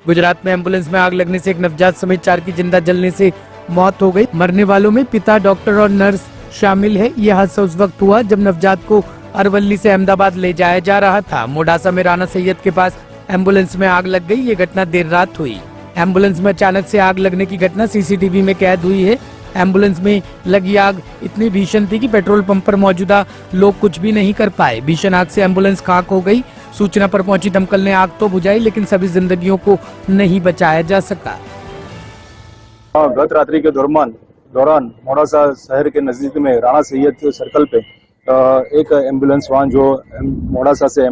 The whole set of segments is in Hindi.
गुजरात में एम्बुलेंस में आग लगने से एक नवजात समेत 4 की जिंदा जलने से मौत हो गई। मरने वालों में पिता, डॉक्टर और नर्स शामिल है। यह हादसा उस वक्त हुआ जब नवजात को अरवली से अहमदाबाद ले जाया जा रहा था। मोडासा में राणा सैयद के पास एम्बुलेंस में आग लग गई। ये घटना देर रात हुई। एम्बुलेंस में अचानक से आग लगने की घटना सीसीटीवी में कैद हुई है। एम्बुलेंस में लगी आग इतनी भीषण थी कि पेट्रोल पंप पर मौजूदा लोग कुछ भी नहीं कर पाए। भीषण आग से एम्बुलेंस खाक हो गई। सूचना पर पहुंची दमकल ने आग तो बुझाई, लेकिन सभी जिंदगियों को नहीं बचाया जा सका। गत रात्रि के दौरान मोडासा शहर के नजदीक में राणा सैयद सर्कल पे एक एम्बुलेंस वाहन जो मोडासा से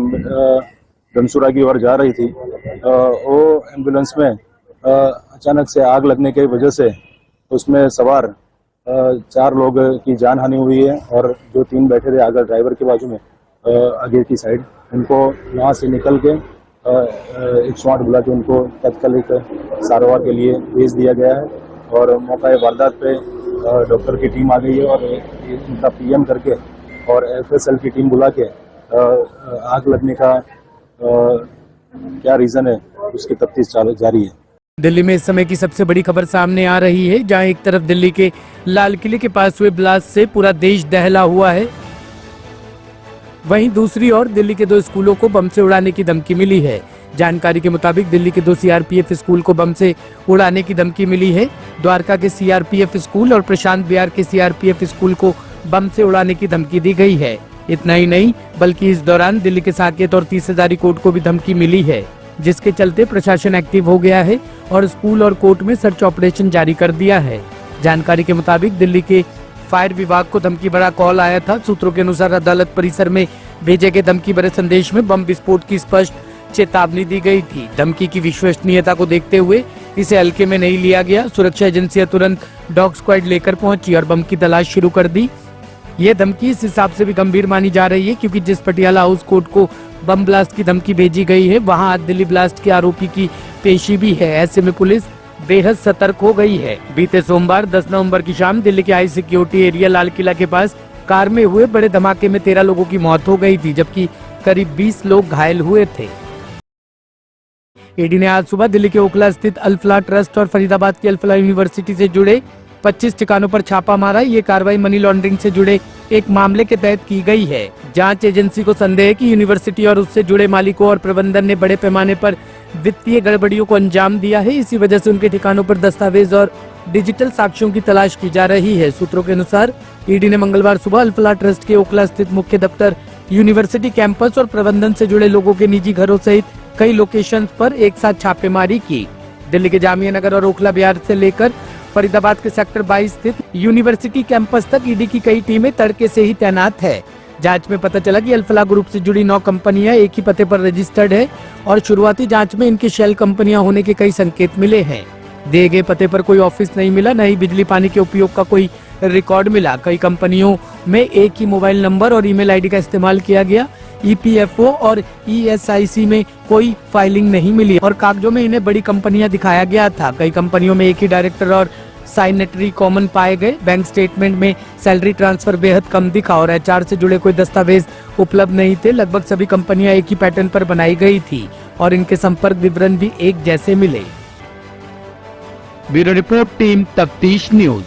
धनसुरा की ओर जा रही थी, वो एम्बुलेंस में अचानक से आग लगने की वजह से उसमें सवार 4 लोग की जान हानि हुई है और जो 3 बैठे थे आगे ड्राइवर के बाजू में आगे की साइड, उनको वहाँ से निकल के 108 बुला के उनको तात्कालिक सारवार के लिए भेज दिया गया है और मौका वारदात पे डॉक्टर की टीम आ गई है और इनका पीएम करके और एफएसएल की टीम बुला के आग लगने का क्या रीजन है उसकी तफ्तीश जारी है। दिल्ली में इस समय की सबसे बड़ी खबर सामने आ रही है, जहां एक तरफ दिल्ली के लाल किले के पास हुए ब्लास्ट से पूरा देश दहला हुआ है, वहीं दूसरी ओर दिल्ली के 2 स्कूलों को बम से उड़ाने की धमकी मिली है। जानकारी के मुताबिक दिल्ली के 2 सीआरपीएफ स्कूल को बम से उड़ाने की धमकी मिली है। द्वारका के सीआरपीएफ स्कूल और प्रशांत बिहार के सीआरपीएफ स्कूल को बम से उड़ाने की धमकी दी गई है। इतना ही नहीं, बल्कि इस दौरान दिल्ली के साकेत और 30 हजारी कोर्ट को भी धमकी मिली है, जिसके चलते प्रशासन एक्टिव हो गया है और स्कूल और कोर्ट में सर्च ऑपरेशन जारी कर दिया है। जानकारी के मुताबिक दिल्ली के फायर विभाग को धमकी भरा कॉल आया था। सूत्रों के अनुसार अदालत परिसर में भेजे गए धमकी भरे संदेश में बम विस्फोट की स्पष्ट चेतावनी दी गई थी। धमकी की विश्वसनीयता को देखते हुए इसे हल्के में नहीं लिया गया। सुरक्षा एजेंसियां तुरंत डॉग स्क्वाड लेकर पहुंची और बम की तलाश शुरू कर दी। ये धमकी इस हिसाब से भी गंभीर मानी जा रही है क्योंकि जिस पटियाला हाउस कोर्ट को बम ब्लास्ट की धमकी भेजी गई है, वहां आज दिल्ली ब्लास्ट के आरोपी की पेशी भी है। ऐसे में पुलिस बेहद सतर्क हो गई है। बीते सोमवार 10 नवंबर की शाम दिल्ली के high security area Lal Qila के पास कार में हुए बड़े धमाके में 13 लोगों की मौत हो गई थी, जबकि करीब 20 लोग घायल हुए थे। ईडी ने आज सुबह दिल्ली के ओखला स्थित अल-फलाह ट्रस्ट और फरीदाबाद की अल-फलाह यूनिवर्सिटी से जुड़े 25 ठिकानों पर छापा मारा। ये कार्रवाई मनी लॉन्ड्रिंग से जुड़े एक मामले के तहत की गई है। जांच एजेंसी को संदेह है कि यूनिवर्सिटी और उससे जुड़े मालिकों और प्रबंधन ने बड़े पैमाने पर वित्तीय गड़बड़ियों को अंजाम दिया है। इसी वजह से उनके ठिकानों पर दस्तावेज और डिजिटल साक्ष्यों की तलाश की जा रही है। सूत्रों के अनुसार ईडी ने मंगलवार सुबह अल-फलाह ट्रस्ट के ओखला स्थित मुख्य दफ्तर, यूनिवर्सिटी कैंपस और प्रबंधन से जुड़े लोगों के निजी घरों सहित कई लोकेशन पर एक साथ छापेमारी की। दिल्ली के जामिया नगर और ओखला बिहार से लेकर फरीदाबाद के सेक्टर 22 स्थित यूनिवर्सिटी कैंपस तक ईडी की कई टीमें तड़के से ही तैनात है। जांच में पता चला कि अल-फलाह ग्रुप से जुड़ी 9 कंपनियां एक ही पते पर रजिस्टर्ड है और शुरुआती जांच में इनकी शेल कंपनियां होने के कई संकेत मिले हैं। दिए गए पते पर कोई ऑफिस नहीं मिला, न ही बिजली पानी के उपयोग का कोई रिकॉर्ड मिला। कई कंपनियों में एक ही मोबाइल नंबर और ईमेल आईडी का इस्तेमाल किया गया। ईपीएफओ और ईएसआईसी में कोई फाइलिंग नहीं मिली और कागजों में इन्हें बड़ी कंपनियां दिखाया गया था। कई कंपनियों में एक ही डायरेक्टर और साइनेटरी कॉमन पाए गए। बैंक स्टेटमेंट में सैलरी ट्रांसफर बेहद कम दिखा और एचआर से जुड़े कोई दस्तावेज उपलब्ध नहीं थे। लगभग सभी कंपनियां एक ही पैटर्न पर बनाई गई थी और इनके संपर्क विवरण भी एक जैसे मिले। ब्यूरो रिपोर्ट, टीम तफ्तीश न्यूज।